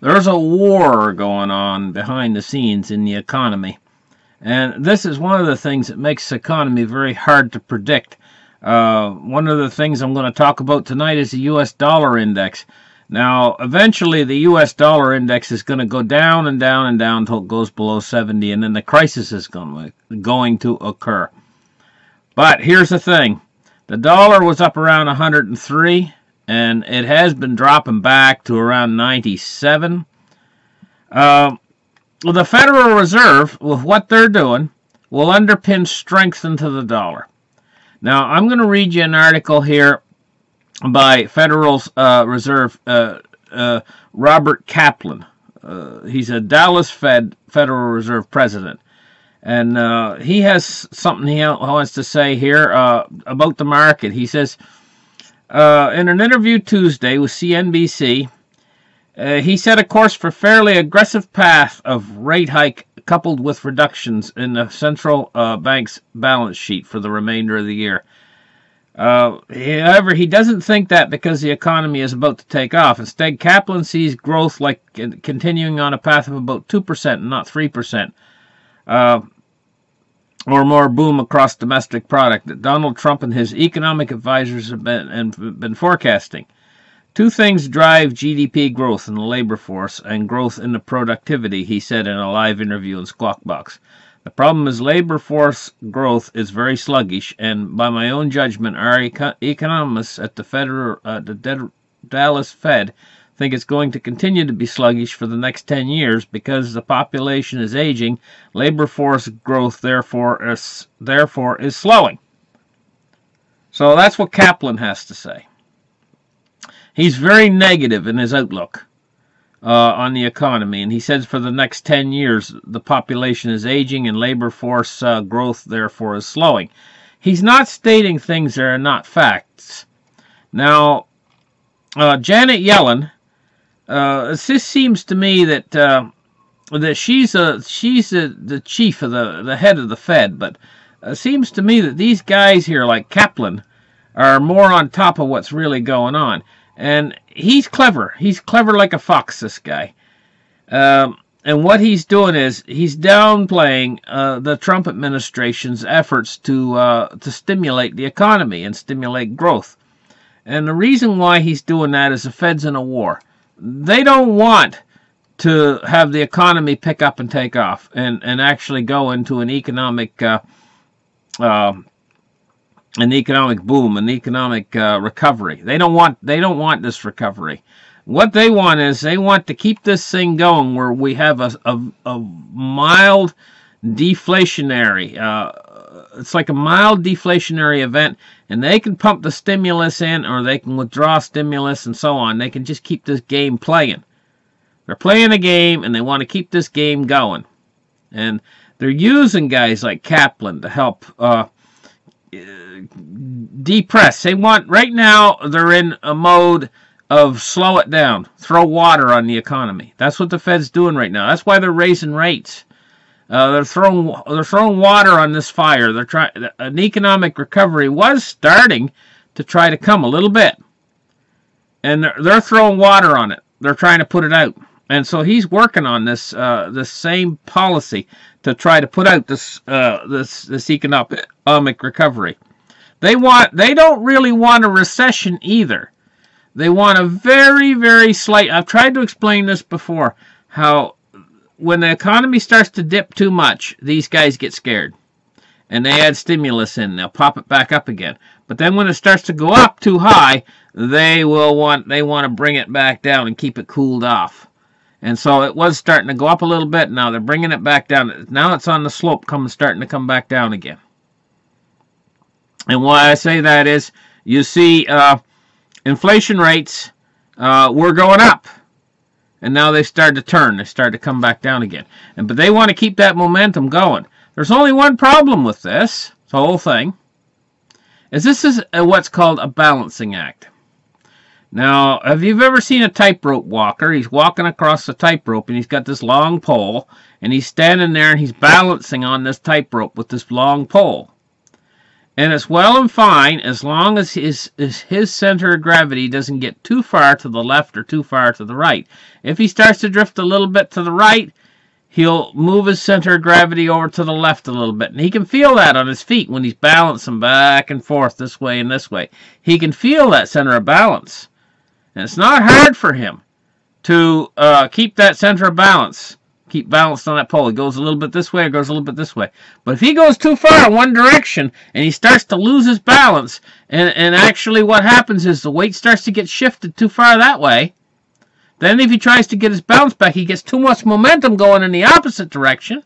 There's a war going on behind the scenes in the economy. And this is one of the things that makes the economy very hard to predict. One of the things I'm going to talk about tonight is the U.S. dollar index. Now, eventually the U.S. dollar index is going to go down and down and down until it goes below 70, and then the crisis is going to occur. But here's the thing. The dollar was up around 103, and it has been dropping back to around 97. The Federal Reserve, with what they're doing, will underpin strength into the dollar. Now, I'm going to read you an article here by Federal Reserve Robert Kaplan. He's a Dallas Federal Reserve president. And he has something he wants to say here about the market. He says, in an interview Tuesday with CNBC, he set a course for fairly aggressive path of rate hike coupled with reductions in the central bank's balance sheet for the remainder of the year. However, he doesn't think that because the economy is about to take off. Instead, Kaplan sees growth like continuing on a path of about 2% and not 3%. Or more boom across domestic product that Donald Trump and his economic advisors have been forecasting. Two things drive GDP growth in the labor force and growth in the productivity, he said in a live interview in Squawk Box. The problem is labor force growth is very sluggish, and by my own judgment, our economists at the Dallas Fed think it's going to continue to be sluggish for the next 10 years because the population is aging. Labor force growth, therefore is slowing. So that's what Kaplan has to say. He's very negative in his outlook on the economy, and he says for the next 10 years the population is aging and labor force growth therefore is slowing. He's not stating things that are not facts. Now, Janet Yellen, this seems to me that she's the chief of the head of the Fed, but it seems to me that these guys here like Kaplan are more on top of what's really going on. And he's clever. He's clever like a fox, this guy. And what he's doing is he's downplaying the Trump administration's efforts to stimulate the economy and stimulate growth. And the reason why he's doing that is the Fed's in a war. They don't want to have the economy pick up and take off and actually go into an economic boom, an economic recovery. They don't want this recovery. What they want is they want to keep this thing going where we have a mild deflationary. It's like a mild deflationary event, and they can pump the stimulus in, or they can withdraw stimulus, and so on. They can just keep this game playing. They're playing a game, and they want to keep this game going. And they're using guys like Kaplan to help depress. They want, right now, they're in a mode of slow it down, throw water on the economy. That's what the Fed's doing right now. That's why they're raising rates. They're throwing water on this fire. They're trying. An economic recovery was starting to try to come a little bit, and they're throwing water on it. They're trying to put it out, and so he's working on this same policy to try to put out this economic recovery. They don't really want a recession either. They want a very, very slight. I've tried to explain this before, how when the economy starts to dip too much, these guys get scared. And they add stimulus in. They'll pop it back up again. But then when it starts to go up too high, they want to bring it back down and keep it cooled off. And so it was starting to go up a little bit. Now they're bringing it back down. Now it's on the slope, starting to come back down again. And why I say that is, you see, inflation rates were going up. And now they started to turn. They started to come back down again. But they want to keep that momentum going. There's only one problem with this, the whole thing, is this is what's called a balancing act. Now, have you ever seen a tightrope walker? He's walking across the tightrope, and he's got this long pole, and he's standing there, and he's balancing on this tightrope with this long pole. And it's well and fine as long as his center of gravity doesn't get too far to the left or too far to the right. If he starts to drift a little bit to the right, he'll move his center of gravity over to the left a little bit. And he can feel that on his feet when he's balancing back and forth this way and this way. He can feel that center of balance. And it's not hard for him to keep that center of balance. Keep balanced on that pole. It goes a little bit this way, it goes a little bit this way. But if he goes too far in one direction and he starts to lose his balance, and actually what happens is the weight starts to get shifted too far that way, then if he tries to get his balance back, he gets too much momentum going in the opposite direction.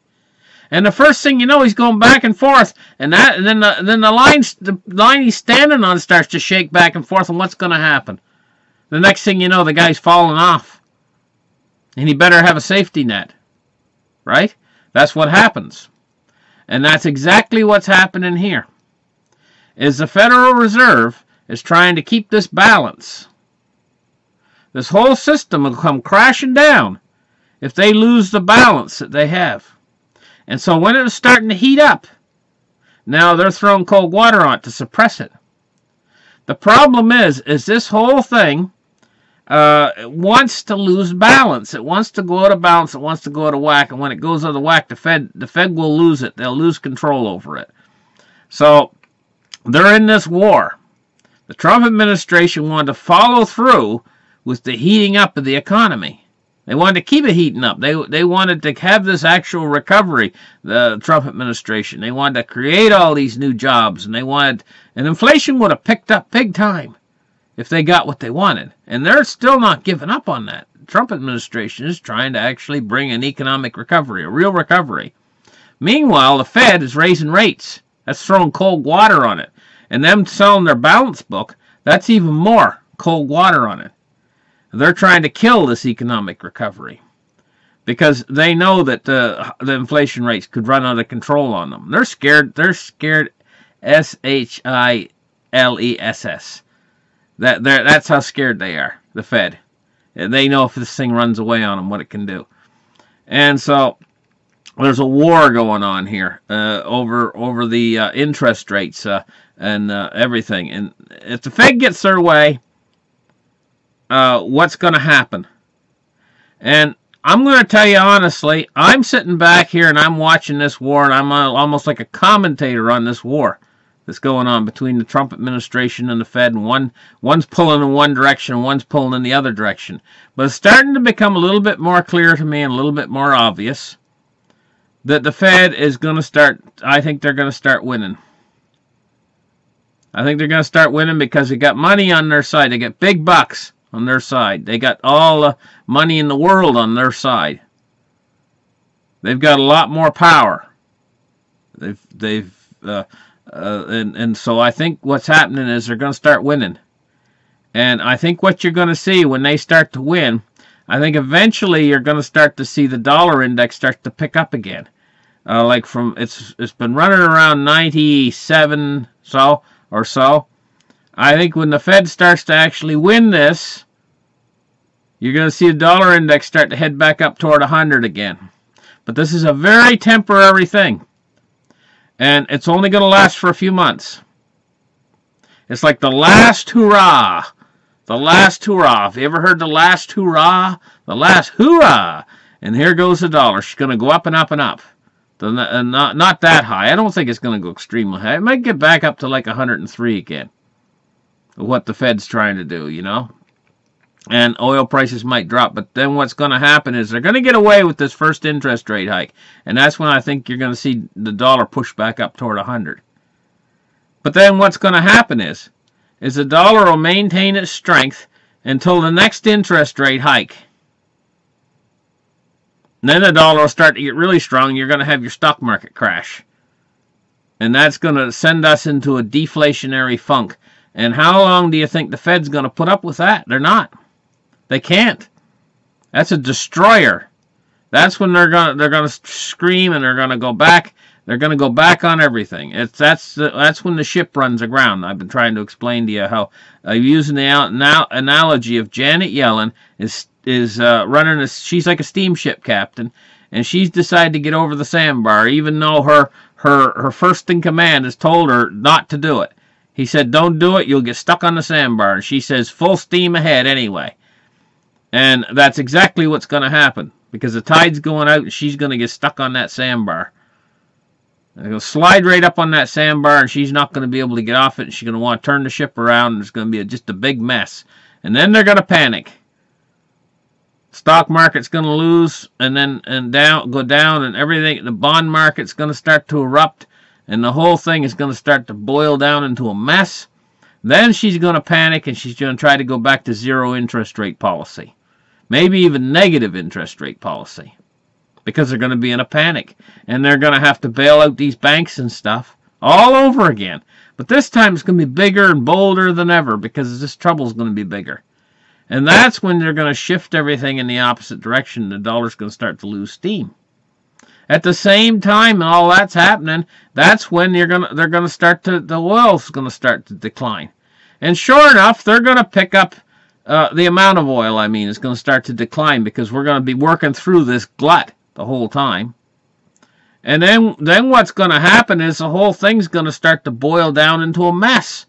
And the first thing you know, he's going back and forth, and then the line he's standing on starts to shake back and forth, and what's going to happen? The next thing you know, the guy's falling off. And he better have a safety net. Right? That's what happens. And that's exactly what's happening here. Is the Federal Reserve is trying to keep this balance. This whole system will come crashing down if they lose the balance that they have. And so when it was starting to heat up, now they're throwing cold water on it to suppress it. The problem is this whole thing wants to lose balance. It wants to go out of balance. It wants to go out of whack. And when it goes out of whack, the Fed will lose it. They'll lose control over it. So they're in this war. The Trump administration wanted to follow through with the heating up of the economy. They wanted to keep it heating up. They wanted to have this actual recovery, the Trump administration. They wanted to create all these new jobs, and inflation would have picked up big time if they got what they wanted. And they're still not giving up on that. The Trump administration is trying to actually bring an economic recovery, a real recovery. Meanwhile, the Fed is raising rates. That's throwing cold water on it. And them selling their balance book, that's even more cold water on it. They're trying to kill this economic recovery because they know that the inflation rates could run out of control on them. They're scared. They're scared. SHILESS. That's how scared they are, the Fed. They know if this thing runs away on them, what it can do. And so there's a war going on here over the interest rates and everything. And if the Fed gets their way, what's going to happen? And I'm going to tell you honestly, I'm sitting back here and I'm watching this war, and I'm almost like a commentator on this war that's going on between the Trump administration and the Fed, and one's pulling in one direction and one's pulling in the other direction. But it's starting to become a little bit more clear to me and a little bit more obvious that the Fed is going to start, I think they're going to start winning. I think they're going to start winning because they got money on their side. They got big bucks on their side. They got all the money in the world on their side. They've got a lot more power. And so I think what's happening is they're going to start winning. And I think what you're going to see when they start to win, I think eventually you're going to start to see the dollar index start to pick up again. Like it's been running around 97 or so. I think when the Fed starts to actually win this, you're going to see the dollar index start to head back up toward 100 again. But this is a very temporary thing. And it's only going to last for a few months. It's like the last hurrah. The last hurrah. Have you ever heard the last hurrah? The last hurrah. And here goes the dollar. She's going to go up and up and up. Not that high. I don't think it's going to go extremely high. It might get back up to like 103 again. What the Fed's trying to do, you know. And oil prices might drop. But then what's going to happen is they're going to get away with this first interest rate hike. And that's when I think you're going to see the dollar push back up toward 100. But then what's going to happen is the dollar will maintain its strength until the next interest rate hike. And then the dollar will start to get really strong. You're going to have your stock market crash. And that's going to send us into a deflationary funk. And how long do you think the Fed's going to put up with that? They're not. They can't. That's a destroyer. That's when they're going to scream and they're going to go back. They're going to go back on everything. That's when the ship runs aground. I've been trying to explain to you how using the analogy of Janet Yellen is running she's like a steamship captain, and she's decided to get over the sandbar, even though her her first in command has told her not to do it. He said, don't do it, you'll get stuck on the sandbar. And she says, full steam ahead anyway. And that's exactly what's going to happen, because the tide's going out and she's going to get stuck on that sandbar. It'll slide right up on that sandbar, and she's not going to be able to get off it, and she's going to want to turn the ship around, and it's going to be just a big mess. And then they're going to panic. Stock market's going to lose, and then go down, and everything. The bond market's going to start to erupt, and the whole thing is going to start to boil down into a mess. Then she's going to panic, and she's going to try to go back to zero interest rate policy. Maybe even negative interest rate policy. Because they're going to be in a panic. And they're going to have to bail out these banks and stuff all over again. But this time it's going to be bigger and bolder than ever, because this trouble is going to be bigger. And that's when they're going to shift everything in the opposite direction. The dollar's going to start to lose steam. At the same time, and all that's happening, that's when they're going to start to, the oil's going to start to decline. And sure enough, they're going to pick up the amount of oil, is going to start to decline, because we're going to be working through this glut the whole time. And then what's going to happen is the whole thing's going to start to boil down into a mess.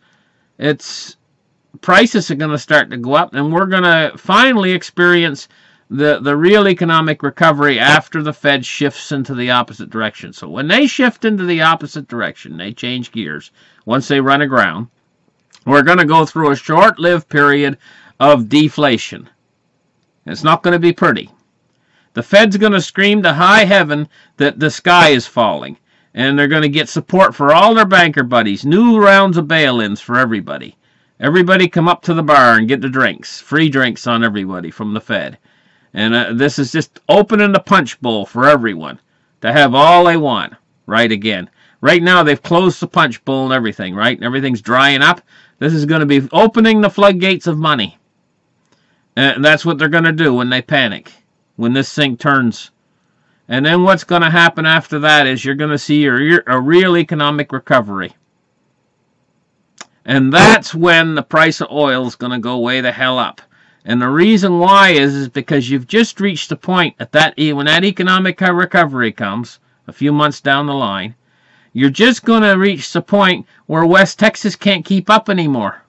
Prices are going to start to go up, and we're going to finally experience the real economic recovery after the Fed shifts into the opposite direction. So when they shift into the opposite direction, they change gears. Once they run aground, we're going to go through a short-lived period of deflation. It's not going to be pretty. The Fed's going to scream to high heaven that the sky is falling. And they're going to get support for all their banker buddies. New rounds of bail-ins for everybody. Everybody come up to the bar and get the drinks. Free drinks on everybody from the Fed. And this is just opening the punch bowl for everyone to have all they want. Right again. Right now they've closed the punch bowl and everything, right? And everything's drying up. This is going to be opening the floodgates of money. And that's what they're going to do when they panic. When this thing turns. And then what's going to happen after that is you're going to see a real economic recovery. And that's when the price of oil is going to go way the hell up. And the reason why is because you've just reached the point at when that economic recovery comes, a few months down the line, you're just going to reach the point where West Texas can't keep up anymore.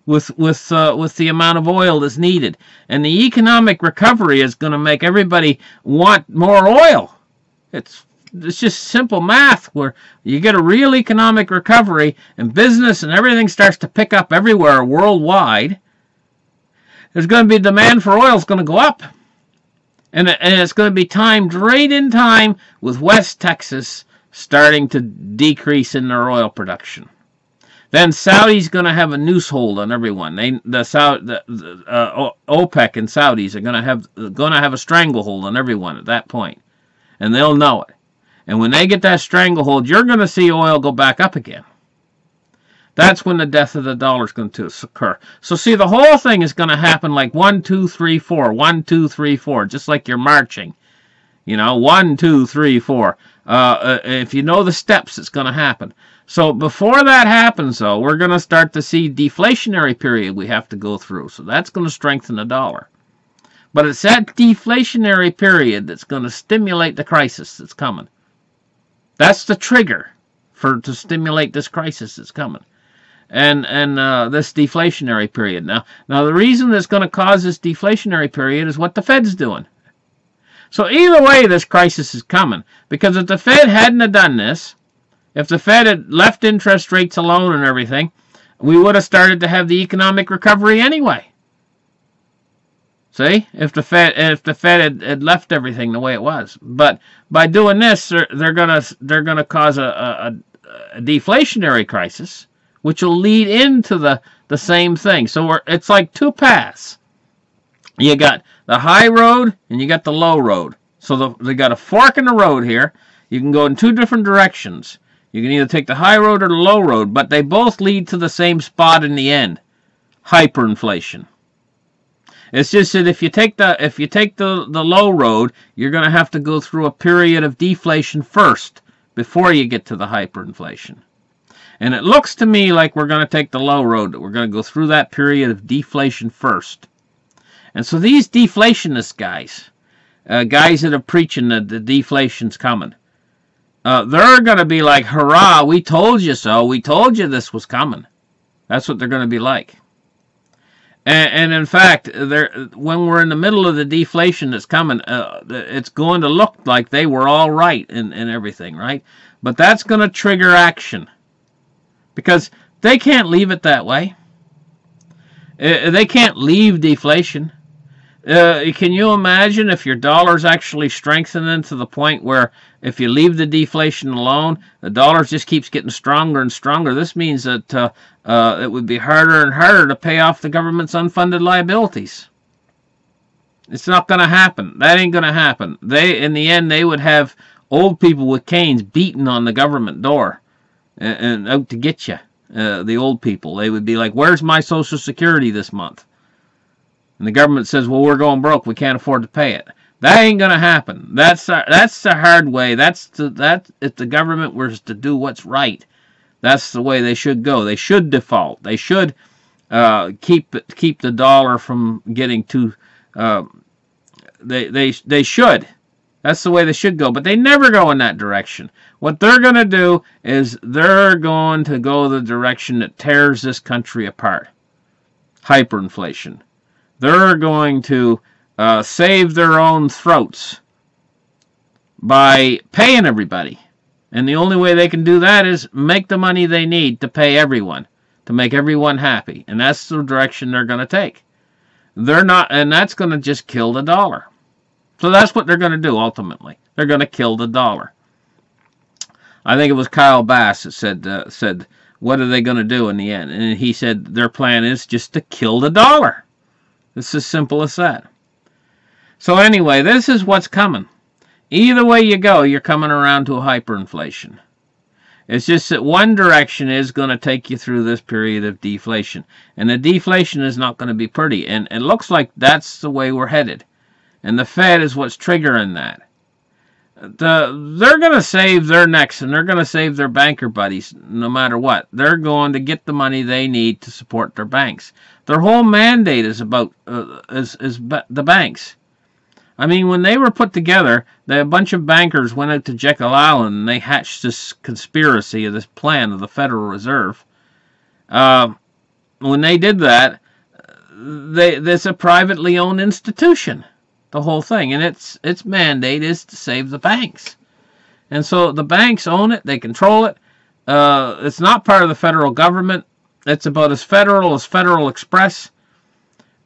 With the amount of oil that's needed. And the economic recovery is going to make everybody want more oil. It's just simple math where you get a real economic recovery and business and everything starts to pick up everywhere worldwide. There's going to be demand for oil is going to go up. And it's going to be timed right in time with West Texas starting to decrease in their oil production. Then Saudi's going to have a noose hold on everyone. OPEC and Saudis are going to have a stranglehold on everyone at that point, and they'll know it. And when they get that stranglehold, you're going to see oil go back up again. That's when the death of the dollar is going to occur. So see, the whole thing is going to happen like 1, 2, 3, 4, 1, 2, 3, 4, just like you're marching. 1, 2, 3, 4. If you know the steps, it's going to happen. So before that happens, though, we're going to start to see deflationary period we have to go through. So that's going to strengthen the dollar. But it's that deflationary period that's going to stimulate the crisis that's coming. That's the trigger to stimulate this crisis that's coming. And this deflationary period. Now the reason that's going to cause this deflationary period is what the Fed's doing. So either way, this crisis is coming. Because if the Fed hadn't have done this, if the Fed had left interest rates alone and everything, we would have started to have the economic recovery anyway. See? If the Fed had left everything the way it was. But by doing this, they're gonna cause a deflationary crisis, which will lead into the same thing. So it's like two paths. You got the high road and you got the low road. So they got a fork in the road here. You can go in two different directions. You can either take the high road or the low road, but they both lead to the same spot in the end. Hyperinflation. It's just that if you take the low road, you're going to have to go through a period of deflation first before you get to the hyperinflation. And it looks to me like we're going to take the low road, that we're going to go through that period of deflation first. And so these deflationist guys that are preaching that the deflation's coming, they're going to be like, hurrah, we told you so. We told you this was coming. That's what they're going to be like. And in fact, when we're in the middle of the deflation that's coming, it's going to look like they were all right and everything, right? But that's going to trigger action. Because they can't leave it that way. They can't leave deflation. Can you imagine if your dollar's actually strengthening to the point where if you leave the deflation alone, the dollar just keeps getting stronger and stronger? This means that it would be harder and harder to pay off the government's unfunded liabilities. It's not going to happen. That ain't going to happen. In the end, they would have old people with canes beating on the government door and out to get you. The old people. They would be like, where's my Social Security this month? And the government says, well, we're going broke. We can't afford to pay it. That ain't going to happen. That's the hard way. If the government was to do what's right, that's the way they should go. They should default. They should keep the dollar from getting too. They should. That's the way they should go. But they never go in that direction. What they're going to do is they're going to go the direction that tears this country apart. Hyperinflation. They're going to save their own throats by paying everybody. And the only way they can do that is make the money they need to pay everyone, to make everyone happy. And that's the direction they're going to take. And that's going to just kill the dollar. So that's what they're going to do ultimately. They're going to kill the dollar. I think it was Kyle Bass that said, what are they going to do in the end? And he said their plan is just to kill the dollar. It's as simple as that. So anyway, this is what's coming. Either way you go, you're coming around to a hyperinflation. It's just that one direction is going to take you through this period of deflation. And the deflation is not going to be pretty. And it looks like that's the way we're headed. And the Fed is what's triggering that. They're going to save their necks and they're going to save their banker buddies no matter what. They're going to get the money they need to support their banks. Their whole mandate is about the banks. I mean, when they were put together, a bunch of bankers went out to Jekyll Island and they hatched this conspiracy of this plan of the Federal Reserve. When they did that, it's a privately owned institution. The whole thing, and its mandate is to save the banks, and so the banks own it, they control it. It's not part of the federal government. It's about as Federal Express,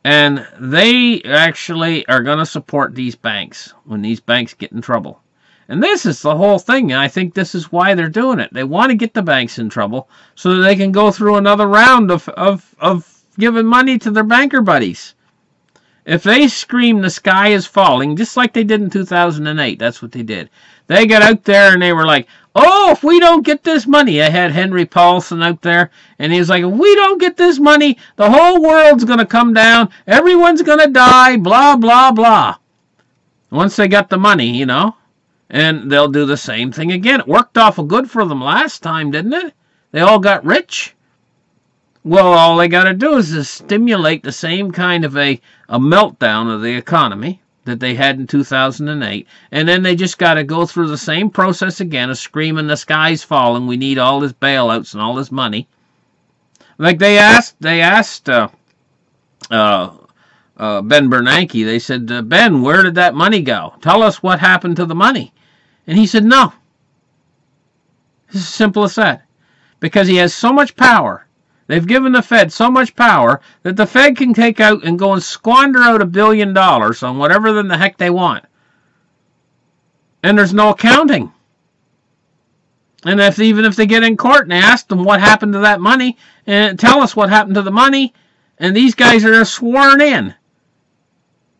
and they actually are going to support these banks when these banks get in trouble. And this is the whole thing. I think this is why they're doing it. They want to get the banks in trouble so that they can go through another round of giving money to their banker buddies. If they scream the sky is falling, just like they did in 2008, that's what they did. They got out there and they were like, oh, if we don't get this money, I had Henry Paulson out there, and he was like, if we don't get this money, the whole world's going to come down, everyone's going to die, blah, blah, blah. Once they got the money, and they'll do the same thing again. It worked awful good for them last time, didn't it? They all got rich. Well, all they got to do is to stimulate the same kind of a meltdown of the economy that they had in 2008, and then they just got to go through the same process again of screaming the sky's falling, we need all this bailouts and all this money. Like they asked Ben Bernanke, they said, Ben, where did that money go? Tell us what happened to the money. And he said, no. It's as simple as that. Because he has so much power. They've given the Fed so much power that the Fed can take out and go and squander out $1 billion on whatever the heck they want. And there's no accounting. And even if they get in court and they ask them what happened to that money, and tell us what happened to the money, and these guys are sworn in.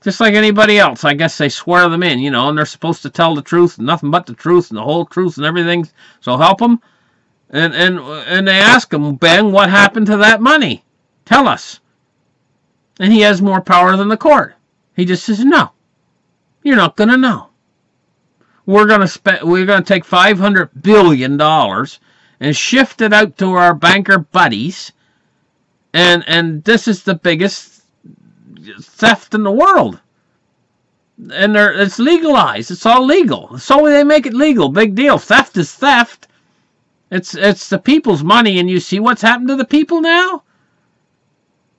Just like anybody else. I guess they swear them in, and they're supposed to tell the truth, and nothing but the truth, and the whole truth, and everything. So help them. And they ask him, Ben, what happened to that money? Tell us. And he has more power than the court. He just says, no, you're not going to know. We're going to take $500 billion and shift it out to our banker buddies. And this is the biggest theft in the world. And it's legalized. It's all legal. So they make it legal. Big deal. Theft is theft. It's the people's money, and you see what's happened to the people now?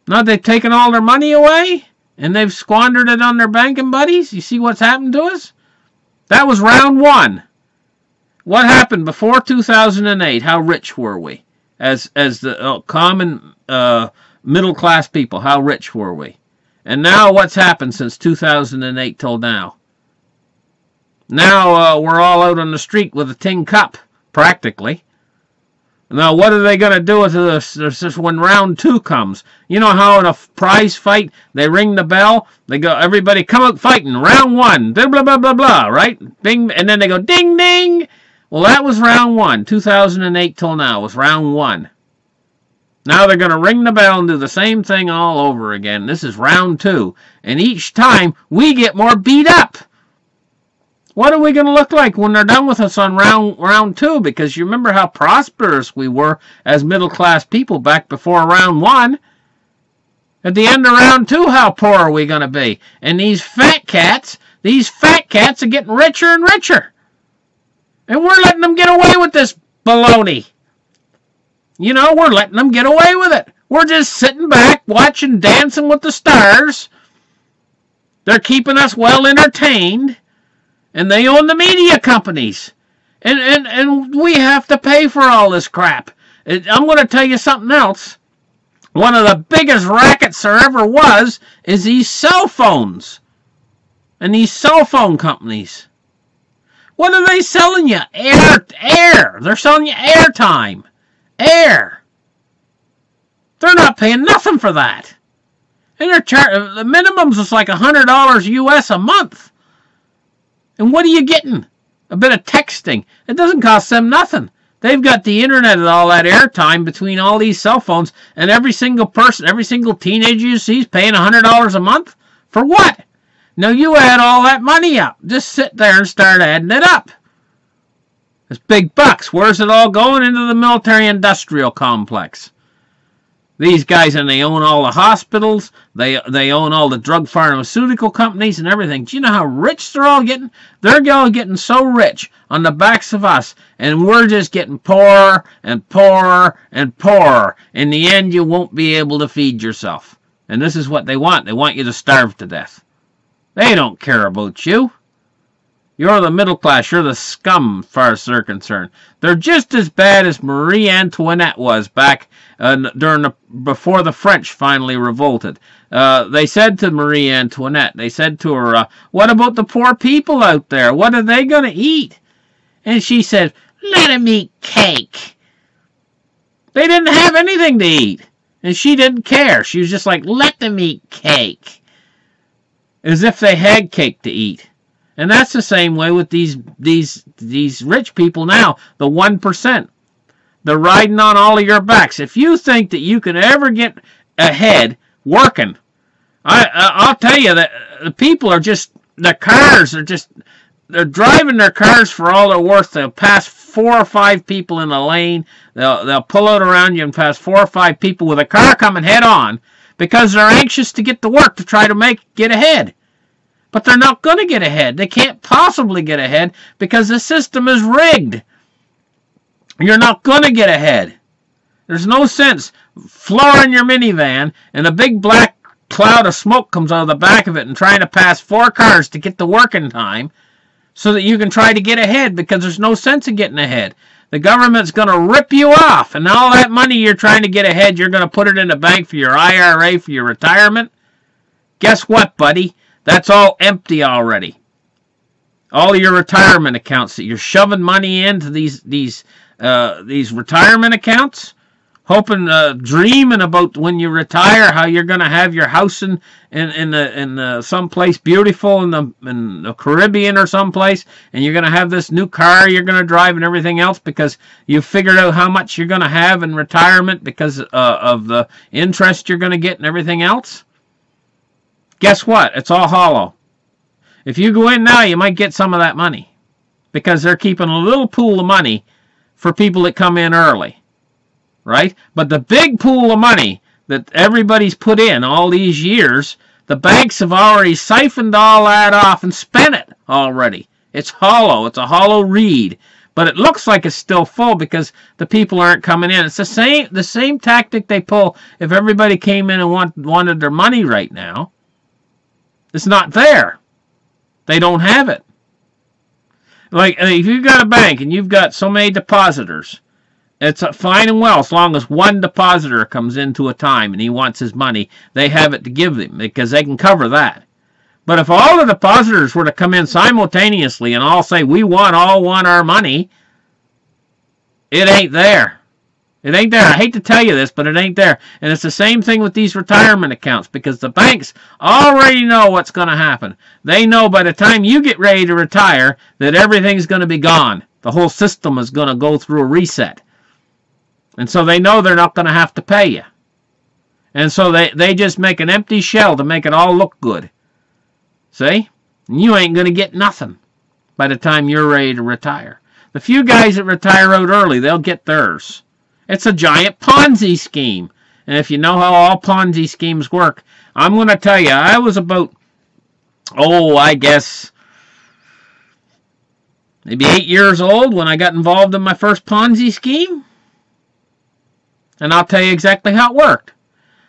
Now they've taken all their money away, and they've squandered it on their banking buddies. You see what's happened to us? That was round one. What happened before 2008? How rich were we? As the common middle class people, how rich were we? And now what's happened since 2008 till now? Now we're all out on the street with a tin cup, practically. Now what are they going to do with this when round two comes? You know how in a prize fight, they ring the bell, they go, everybody come out fighting, round one, blah, blah, blah, blah, blah, right? Ding, and then they go, ding, ding. Well, that was round one. 2008 till now was round one. Now they're going to ring the bell and do the same thing all over again. This is round two. And each time, we get more beat up. What are we going to look like when they're done with us on round two? Because you remember how prosperous we were as middle-class people back before round one. At the end of round two, how poor are we going to be? And these fat cats are getting richer and richer. And we're letting them get away with this baloney. You know, we're letting them get away with it. We're just sitting back, watching Dancing with the Stars. They're keeping us well entertained. And they own the media companies. And we have to pay for all this crap. I'm going to tell you something else. One of the biggest rackets there ever was is these cell phones. And these cell phone companies. What are they selling you? Air. They're selling you airtime. Air. They're not paying nothing for that. And they're the minimums is like $100 US a month. And what are you getting? A bit of texting. It doesn't cost them nothing. They've got the internet and all that airtime between all these cell phones, and every single person, every single teenager you see is paying $100 a month? For what? Now you add all that money up. Just sit there and start adding it up. It's big bucks. Where's it all going? Into the military-industrial complex. These guys, and they own all the hospitals. They own all the drug pharmaceutical companies and everything. Do you know how rich they're all getting? They're all getting so rich on the backs of us, and we're just getting poorer and poorer and poorer. In the end, you won't be able to feed yourself. And this is what they want. They want you to starve to death. They don't care about you. You're the middle class. You're the scum, as far as they're concerned. They're just as bad as Marie Antoinette was back before the French finally revolted. They said to Marie Antoinette, they said to her, what about the poor people out there? What are they going to eat? And she said, let them eat cake. They didn't have anything to eat. And she didn't care. She was just like, let them eat cake. As if they had cake to eat. And that's the same way with these rich people now, the 1%. They're riding on all of your backs. If you think that you can ever get ahead working, I'll tell you that the people are just, the cars are just, they're driving their cars for all they're worth. They'll pass 4 or 5 people in a lane. They'll pull out around you and pass 4 or 5 people with a car coming head on because they're anxious to get to work to try to get ahead. But they're not going to get ahead. They can't possibly get ahead because the system is rigged. You're not going to get ahead. There's no sense flooring your minivan and a big black cloud of smoke comes out of the back of it and trying to pass 4 cars to get to work in time so that you can try to get ahead because there's no sense in getting ahead. The government's going to rip you off, and all that money you're trying to get ahead, you're going to put it in the bank for your IRA, for your retirement. Guess what, buddy? That's all empty already. All of your retirement accounts that you're shoving money into these retirement accounts, hoping, dreaming about when you retire, how you're going to have your house in someplace beautiful in the Caribbean or someplace, and you're going to have this new car you're going to drive and everything else because you figured out how much you're going to have in retirement because of the interest you're going to get and everything else. Guess what? It's all hollow. If you go in now, you might get some of that money because they're keeping a little pool of money for people that come in early, right? But the big pool of money that everybody's put in all these years The banks have already siphoned all that off and spent it already. It's hollow. It's a hollow reed. But it looks like it's still full because the people aren't coming in. It's the same tactic they pull if everybody came in and wanted their money right now. It's not there. They don't have it. Like, if you've got a bank and you've got so many depositors, it's fine and well as long as one depositor comes into a time and he wants his money, they have it to give them because they can cover that. But if all the depositors were to come in simultaneously and all say, we all want our money, it ain't there. It ain't there. I hate to tell you this, but it ain't there. And it's the same thing with these retirement accounts because the banks already know what's going to happen. They know by the time you get ready to retire that everything's going to be gone. The whole system is going to go through a reset. And so they know they're not going to have to pay you. And so they just make an empty shell to make it all look good. See? And you ain't going to get nothing by the time you're ready to retire. The few guys that retire out early, they'll get theirs. It's a giant Ponzi scheme. And if you know how all Ponzi schemes work, I'm going to tell you, I was about, I guess, maybe 8 years old when I got involved in my first Ponzi scheme. And I'll tell you exactly how it worked.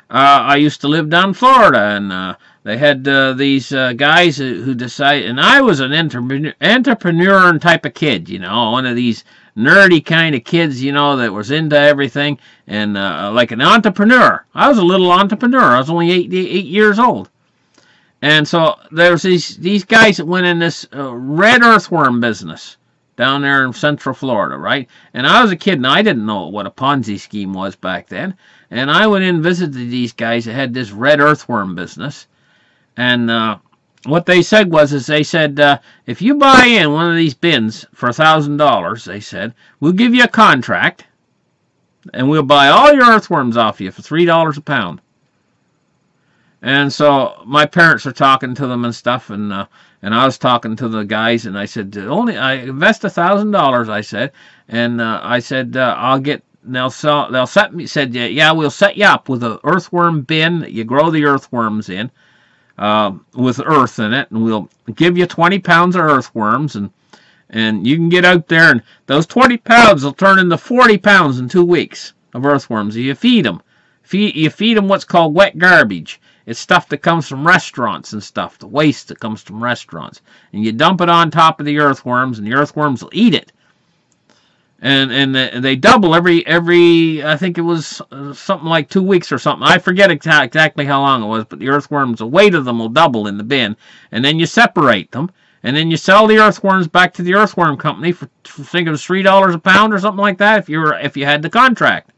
I used to live down in Florida, and they had these guys who decided, and I was an entrepreneur type of kid, you know, one of these nerdy kind of kids, you know, that was into everything, and like an entrepreneur. I was a little entrepreneur. I was only 8 years old. And so there was these guys that went in this red earthworm business down there in Central Florida, right? And I was a kid, and I didn't know what a Ponzi scheme was back then. And I went in and visited these guys that had this red earthworm business. And what they said was, they said, if you buy in one of these bins for $1,000, they said, we'll give you a contract, and we'll buy all your earthworms off you for $3 a pound. And so my parents are talking to them and stuff, and I was talking to the guys, and I said, I invest $1,000, I said, and I said, I'll get, they'll set me, said, yeah, we'll set you up with an earthworm bin that you grow the earthworms in, with earth in it, and we'll give you 20 pounds of earthworms, and you can get out there, and those 20 pounds will turn into 40 pounds in 2 weeks of earthworms. You feed them. You feed them what's called wet garbage. It's stuff that comes from restaurants and stuff, the waste that comes from restaurants. And you dump it on top of the earthworms, and the earthworms will eat it. And they double every I think it was something like 2 weeks or something. I forget exactly how long it was, but the earthworms, the weight of them will double in the bin. And then you separate them, and then you sell the earthworms back to the earthworm company for I think it was $3 a pound or something like that if you had the contract.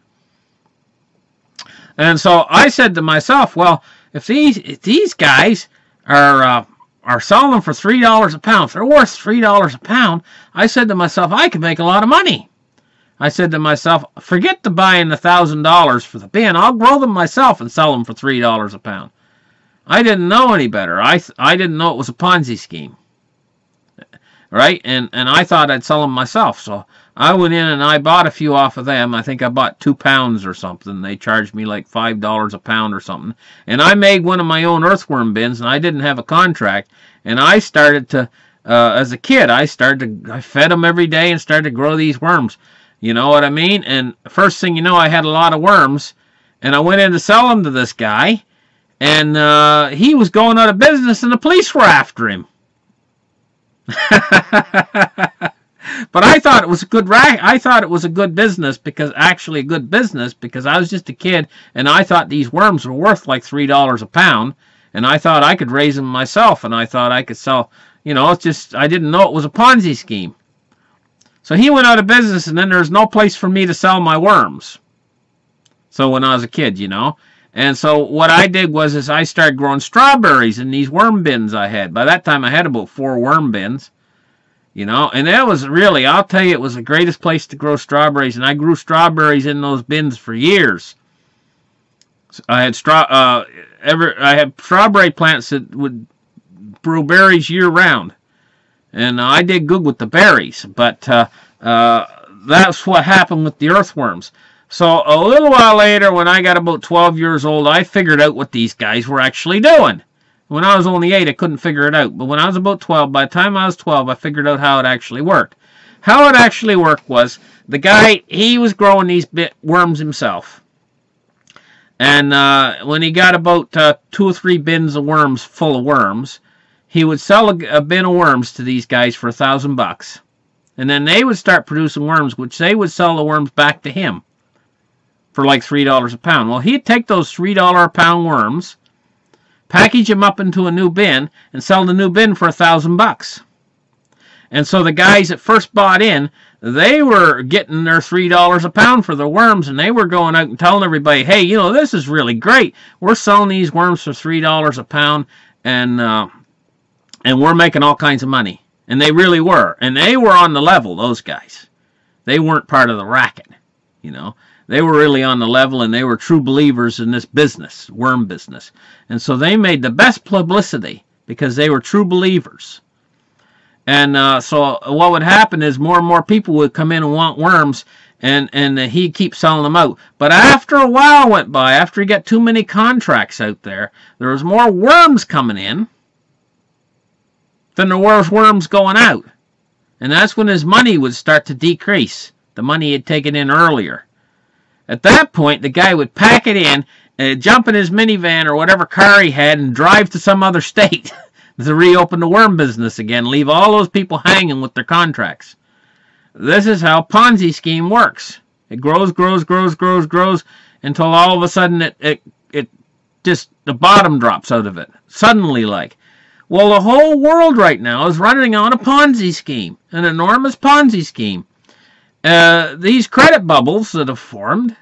And so I said to myself, well, if these guys are selling them for $3 a pound, if they're worth $3 a pound, I said to myself, I could make a lot of money. I said to myself, forget the buying $1,000 for the bin. I'll grow them myself and sell them for $3 a pound. I didn't know any better. I didn't know it was a Ponzi scheme. Right? And I thought I'd sell them myself. So I went in and I bought a few off of them. I think I bought 2 pounds or something. They charged me like $5 a pound or something. And I made one of my own earthworm bins, and I didn't have a contract. And I started to, as a kid, I fed them every day and started to grow these worms. You know what I mean? And first thing you know, I had a lot of worms. And I went in to sell them to this guy. And he was going out of business, and the police were after him. But I thought it was a good business because I was just a kid, and I thought these worms were worth like $3 a pound, and I thought I could raise them myself, and I thought I could sell, you know, it's just, I didn't know it was a Ponzi scheme. So he went out of business, and then there's no place for me to sell my worms. So when I was a kid, you know. And so what I did was I started growing strawberries in these worm bins I had. By that time I had about 4 worm bins. You know, and that was really, I'll tell you, it was the greatest place to grow strawberries. And I grew strawberries in those bins for years. I had strawberry plants that would grow berries year round. And I did good with the berries. But that's what happened with the earthworms. So a little while later, when I got about 12 years old, I figured out what these guys were actually doing. When I was only 8, I couldn't figure it out. But when I was about 12, by the time I was 12, I figured out how it actually worked. How it actually worked was, the guy, he was growing these worms himself. And when he got about 2 or 3 bins of worms full of worms, he would sell a bin of worms to these guys for $1,000. And then they would start producing worms, which they would sell the worms back to him for like $3 a pound. Well, he'd take those $3 a pound worms, package them up into a new bin, and sell the new bin for $1,000. And so the guys that first bought in, they were getting their $3 a pound for the worms, and they were going out and telling everybody, hey, you know, this is really great. We're selling these worms for $3 a pound, and we're making all kinds of money. And they really were. And they were on the level, those guys. They weren't part of the racket, you know. They were really on the level, and they were true believers in this business, worm business. And so they made the best publicity because they were true believers. And so what would happen is more and more people would come in and want worms, and he'd keep selling them out. But after a while went by, after he got too many contracts out there was more worms coming in than there was worms going out. And that's when his money would start to decrease, the money he had taken in earlier. At that point, the guy would pack it in, jump in his minivan or whatever car he had, and drive to some other state to reopen the worm business again, leave all those people hanging with their contracts. This is how Ponzi scheme works. It grows, grows, grows, grows, grows, until all of a sudden it just, the bottom drops out of it. Suddenly, like. Well, the whole world right now is running on a Ponzi scheme, an enormous Ponzi scheme. These credit bubbles that have formed,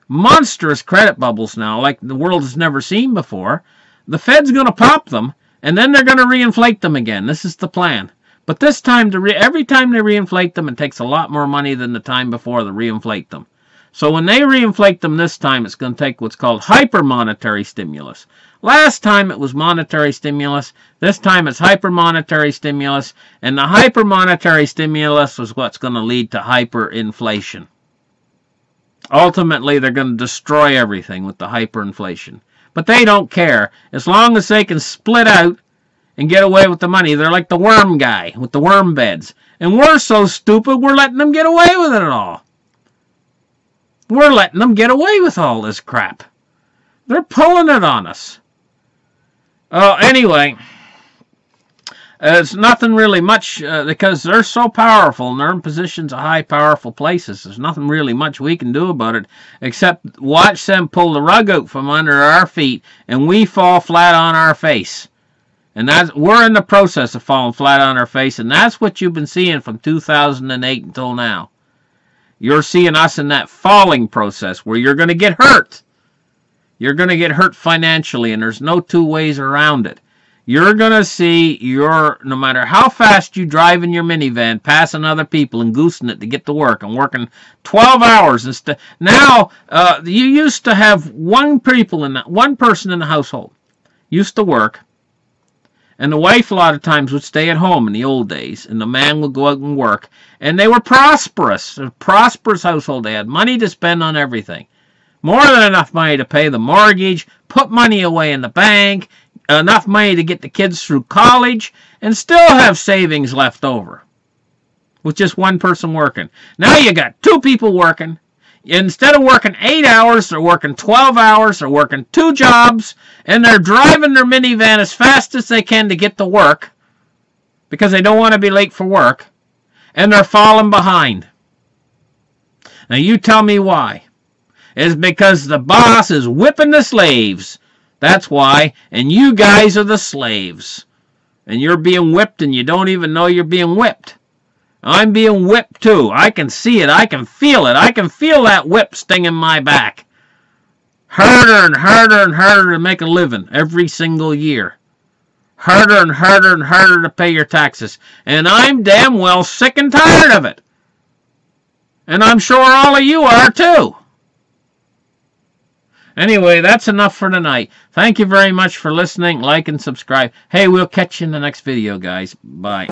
monstrous credit bubbles now, like the world has never seen before, the Fed's going to pop them, and then they're going to reinflate them again. This is the plan. But this time, every time they reinflate them, it takes a lot more money than the time before to reinflate them. So when they reinflate them this time, it's going to take what's called hypermonetary stimulus. Last time it was monetary stimulus. This time it's hypermonetary stimulus. And the hypermonetary stimulus was what's going to lead to hyperinflation. Ultimately, they're going to destroy everything with the hyperinflation. But they don't care. As long as they can split out and get away with the money. They're like the worm guy with the worm beds. And we're so stupid, we're letting them get away with it all. We're letting them get away with all this crap. They're pulling it on us. Anyway, it's nothing really much, because they're so powerful and they're in positions of high, powerful places. There's nothing really much we can do about it, except watch them pull the rug out from under our feet and we fall flat on our face. And we're in the process of falling flat on our face, and that's what you've been seeing from 2008 until now. You're seeing us in that falling process where you're going to get hurt. You're going to get hurt financially, and there's no two ways around it. You're going to see no matter how fast you drive in your minivan, passing other people and goosing it to get to work and working 12 hours instead. Now, you used to have one person in the household used to work, and the wife a lot of times would stay at home in the old days, and the man would go out and work, and they were prosperous. A prosperous household. They had money to spend on everything. More than enough money to pay the mortgage, put money away in the bank, enough money to get the kids through college, and still have savings left over with just one person working. Now you got 2 people working. Instead of working 8 hours, they're working 12 hours, they're working 2 jobs, and they're driving their minivan as fast as they can to get to work because they don't want to be late for work, and they're falling behind. Now you tell me why. It's because the boss is whipping the slaves. That's why. And you guys are the slaves. And you're being whipped and you don't even know you're being whipped. I'm being whipped too. I can see it. I can feel it. I can feel that whip stinging my back. Harder and harder and harder to make a living every single year. Harder and harder and harder to pay your taxes. And I'm damn well sick and tired of it. And I'm sure all of you are too. Anyway, that's enough for tonight. Thank you very much for listening. Like and subscribe. Hey, we'll catch you in the next video, guys. Bye.